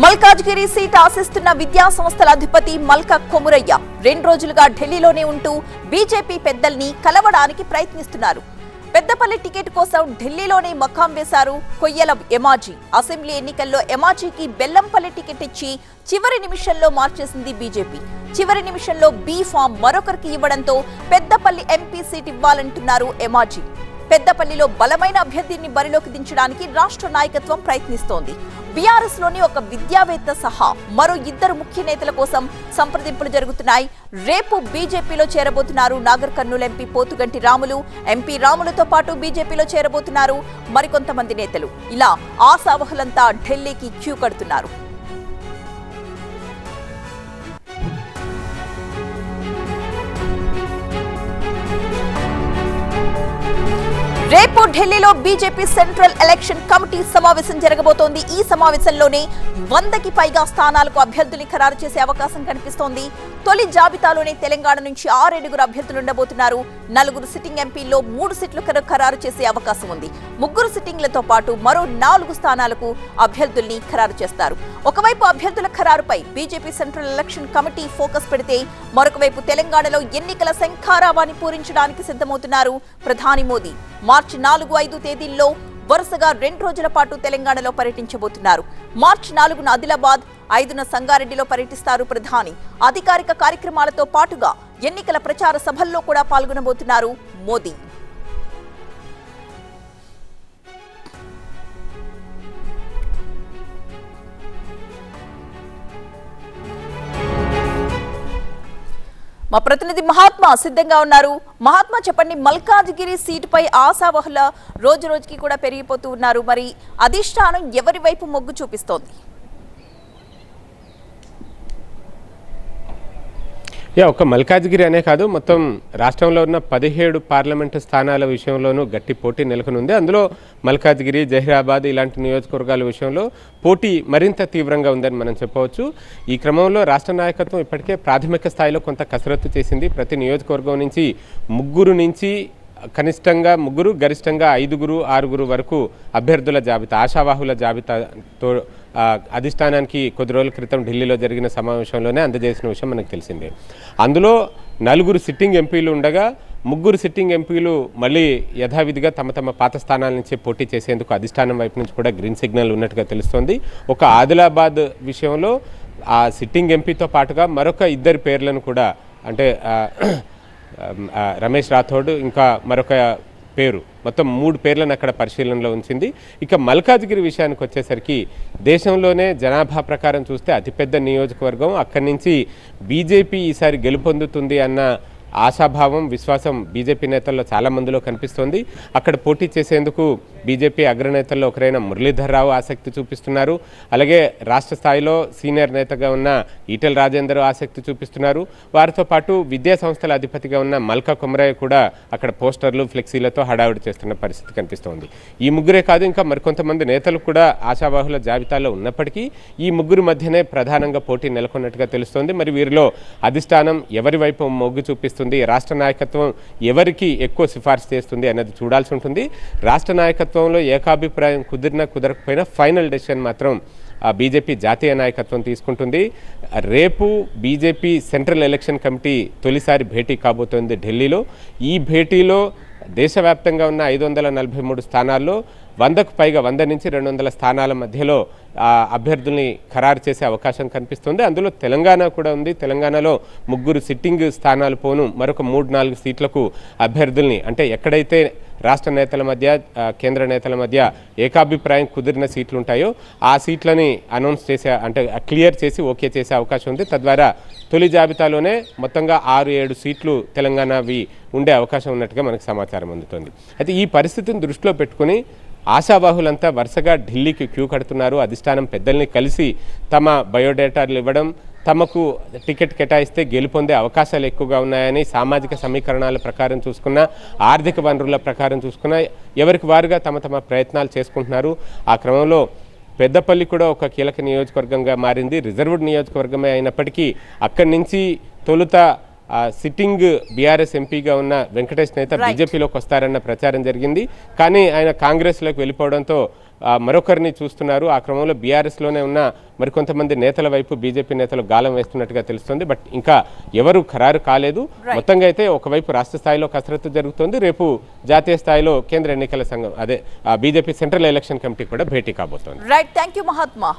Malkajgiri seat ఆశిస్తున్న విద్యా సంస్థల అధిపతి మల్క కొమురయ్య 2 రోజులుగా ఢిల్లీలోనే ఉంటూ బీజేపీ పెద్దల్ని కలవడానికి ప్రయత్నిస్తున్నారు. పెద్దపల్లి టికెట్ కోసం ఢిల్లీలోనే మకాం వేశారు కొయ్యల ఎమాజీ. అసెంబ్లీ ఎన్నికల్లో ఎమాజీకి బెల్లంపల్లి టికెట్ ఇచ్చి చివరి నిమిషంలో మార్చేసింది బీజేపీ. చివరి నిమిషంలో బీ ఫామ్ మరొకరికి ఇవ్వడంతో పెద్దపల్లి ఎంపీ సీట్ ఇవ్వాలంటున్నారు ఎమాజీ. పెద్దపల్లిలో బలమైన అభ్యర్థిని బరిలోకి దించడానికి రాష్ట్ర నాయకత్వం ప్రయత్నిస్తోంది. బీఆర్ఎస్ లోని ఒక విద్యావేత్త సహా మరో 2 ముఖ్య నేతల కోసం సంప్రదింపులు జరుగుతున్నాయి. రేపు బీజేపీలో చేరబోతున్నారు నాగర్ కర్నూలు ఎంపీ పోతుగంటి రాములు. ఎంపీ రాములతో పాటు బీజేపీలో చేరబోతున్నారు మరికొంతమంది నేతలు. ఇలా ఆశావహులంతా ఢిల్లీకి క్యూ కడుతున్నారు. రేపు ఢిల్లీలో బీజేపీ సెంట్రల్ ఎలక్షన్ కమిటీ సమావేశం జరగబోతోంది. ఈ సమావేశంలోనే 100కి పైగా స్థానాలకు అభ్యర్థుల్ని ఖరారు చేసే అవకాశం కనిపిస్తోంది. తొలి జాబితాలోనే తెలంగాణ నుంచి 6 అభ్యర్థులు ఉండబోతున్నారు. 4 సిట్టింగ్ ఎంపీల్లో 3 సీట్లు ఖరారు చేసే అవకాశం ఉంది. 3 సిట్టింగ్లతో పాటు మరో 4 స్థానాలకు అభ్యర్థుల్ని ఖరారు చేస్తారు. ఒకవైపు అభ్యర్థుల ఖరారుపై BJP central election committee focus పెడితే, మరొక వైపు తెలంగాణలో ఎన్నికల శంఖారావాన్ని పూరించడానికి సిద్ధమవుతున్నారు ప్రధాని మోదీ. మార్చి 4-5 తేదీల్లో వరుసగా 2 రోజుల పాటు తెలంగాణలో పర్యటించబోతున్నారు. మార్చి 4న ఆదిలాబాద్, 5న సంగారెడ్డిలో పర్యటిస్తారు ప్రధాని. అధికారిక కార్యక్రమాలతో పాటుగా ఎన్నికల ప్రచార సభల్లో కూడా పాల్గొనబోతున్నారు మోదీ. మా ప్రతినిధి మహాత్మా సిద్ధంగా ఉన్నారు. మహాత్మా, చెప్పండి, మల్కాజ్గిరి సీటుపై ఆశావహుల రోజు రోజుకి కూడా పెరిగిపోతూ ఉన్నారు. మరి అధిష్టానం ఎవరి వైపు మొగ్గు చూపిస్తోంది? ఒక మల్కాజ్గిరి అనే కాదు, మొత్తం రాష్ట్రంలో ఉన్న 17 పార్లమెంటు స్థానాల విషయంలోనూ గట్టి పోటీ నెలకొనుంది. అందులో మల్కాజ్గిరి, జహీరాబాద్ ఇలాంటి నియోజకవర్గాల విషయంలో పోటీ మరింత తీవ్రంగా ఉందని మనం చెప్పవచ్చు. ఈ క్రమంలో రాష్ట్ర నాయకత్వం ఇప్పటికే ప్రాథమిక స్థాయిలో కొంత కసరత్తు చేసింది. ప్రతి నియోజకవర్గం నుంచి 3 నుంచి కనిష్టంగా 3, గరిష్టంగా 5, 6 వరకు అభ్యర్థుల జాబితా, ఆశావాహుల జాబితాతో అధిష్టానానికి కొద్ది రోజుల క్రితం ఢిల్లీలో జరిగిన సమావేశంలోనే అందజేసిన విషయం మనకు తెలిసిందే. అందులో 4 సిట్టింగ్ ఎంపీలు ఉండగా 3 సిట్టింగ్ ఎంపీలు మళ్ళీ యథావిధిగా తమ పాత స్థానాల నుంచే పోటీ చేసేందుకు అధిష్టానం వైపు నుంచి కూడా గ్రీన్ సిగ్నల్ ఉన్నట్టుగా తెలుస్తోంది. ఒక ఆదిలాబాద్ విషయంలో ఆ సిట్టింగ్ ఎంపీతో పాటుగా మరొక 2 పేర్లను కూడా, అంటే రమేష్ రాథోడ్, ఇంకా మరొక పేరు, మొత్తం 3 పేర్లను అక్కడ పరిశీలనలో ఉంచింది. ఇక మల్కాజ్గిరి విషయానికి వచ్చేసరికి దేశంలోనే జనాభా ప్రకారం చూస్తే అతిపెద్ద నియోజకవర్గం. అక్కడి నుంచి బీజేపీ ఈసారి గెలుపొందుతుంది అన్న ఆశాభావం, విశ్వాసం బీజేపీ నేతల్లో చాలా మందిలో కనిపిస్తోంది. అక్కడ పోటీ చేసేందుకు బీజేపీ అగ్రనేతల్లో ఒకరైన మురళీధర్ రావు ఆసక్తి చూపిస్తున్నారు. అలాగే రాష్ట్ర స్థాయిలో సీనియర్ నేతగా ఉన్న ఈటెల రాజేందర్ ఆసక్తి చూపిస్తున్నారు. వారితో పాటు విద్యా సంస్థల అధిపతిగా ఉన్న మల్క కొమరయ్య కూడా అక్కడ పోస్టర్లు, ఫ్లెక్సీలతో హడావుడి చేస్తున్న పరిస్థితి కనిపిస్తోంది. ఈ 3 కాదు, ఇంకా మరికొంతమంది నేతలు కూడా ఆశావాహుల జాబితాలో ఉన్నప్పటికీ ఈ 3 మధ్యనే ప్రధానంగా పోటీ నెలకొన్నట్టుగా తెలుస్తోంది. మరి వీరిలో అధిష్టానం ఎవరి వైపు మొగ్గు చూపిస్తుంది, రాష్ట్ర నాయకత్వం ఎవరికి ఎక్కువ సిఫార్సు చేస్తుంది అన్నది చూడాల్సి ఉంటుంది. రాష్ట్ర నాయకత్వంలో ఏకాభిప్రాయం కుదరకపోయినా ఫైనల్ డెసిషన్ మాత్రం బీజేపీ జాతీయ నాయకత్వం తీసుకుంటుంది. రేపు బీజేపీ సెంట్రల్ ఎలక్షన్ కమిటీ తొలిసారి భేటీ కాబోతోంది ఢిల్లీలో. ఈ భేటీలో దేశవ్యాప్తంగా ఉన్న 543 స్థానాల్లో 100కు పైగా, 100 నుంచి 200 స్థానాల మధ్యలో అభ్యర్థుల్ని ఖరారు చేసే అవకాశం కనిపిస్తుంది. అందులో తెలంగాణ కూడా ఉంది. తెలంగాణలో 3 సిట్టింగ్ స్థానాలు పోను మరొక 3-4 సీట్లకు అభ్యర్థుల్ని, అంటే ఎక్కడైతే రాష్ట్ర నేతల మధ్య, కేంద్ర నేతల మధ్య ఏకాభిప్రాయం కుదిరిన సీట్లు ఉంటాయో ఆ సీట్లని అనౌన్స్ చేసే, అంటే క్లియర్ చేసి ఓకే చేసే అవకాశం ఉంది. తద్వారా తొలి జాబితాలోనే మొత్తంగా 6-7 సీట్లు తెలంగాణవి ఉండే అవకాశం ఉన్నట్టుగా మనకు సమాచారం అందుతోంది. అయితే ఈ పరిస్థితిని దృష్టిలో పెట్టుకుని ఆశావాహులంతా వరుసగా ఢిల్లీకి క్యూ కడుతున్నారు. అధిష్టానం పెద్దల్ని కలిసి తమ బయోడేటాలు ఇవ్వడం, తమకు టికెట్ కేటాయిస్తే గెలుపొందే అవకాశాలు ఎక్కువగా ఉన్నాయని సామాజిక సమీకరణాల ప్రకారం చూసుకున్నా, ఆర్థిక వనరుల ప్రకారం చూసుకున్నా ఎవరికి వారుగా తమ ప్రయత్నాలు చేసుకుంటున్నారు. ఆ క్రమంలో పెద్దపల్లి కూడా ఒక కీలక నియోజకవర్గంగా మారింది. రిజర్వ్డ్ నియోజకవర్గమే అయినప్పటికీ అక్కడి నుంచి తొలుత సిట్టింగ్ బీఆర్ఎస్ ఎంపీగా ఉన్న వెంకటేష్ నేత బీజేపీలోకి వస్తారన్న ప్రచారం జరిగింది. కానీ ఆయన కాంగ్రెస్లోకి వెళ్ళిపోవడంతో మరొకరిని చూస్తున్నారు. ఆ క్రమంలో బీఆర్ఎస్లోనే ఉన్న మరికొంతమంది నేతల వైపు బీజేపీ నేతలు గాలం వేస్తున్నట్టుగా తెలుస్తుంది. బట్ ఇంకా ఎవరు ఖరారు కాలేదు. మొత్తంగా అయితే ఒకవైపు రాష్ట్ర స్థాయిలో కసరత్తు జరుగుతుంది. రేపు జాతీయ స్థాయిలో కేంద్ర ఎన్నికల సంఘం అదే బీజేపీ సెంట్రల్ ఎలక్షన్ కమిటీ కూడా భేటీ కాబోతోంది. Right, thank you Mahatma.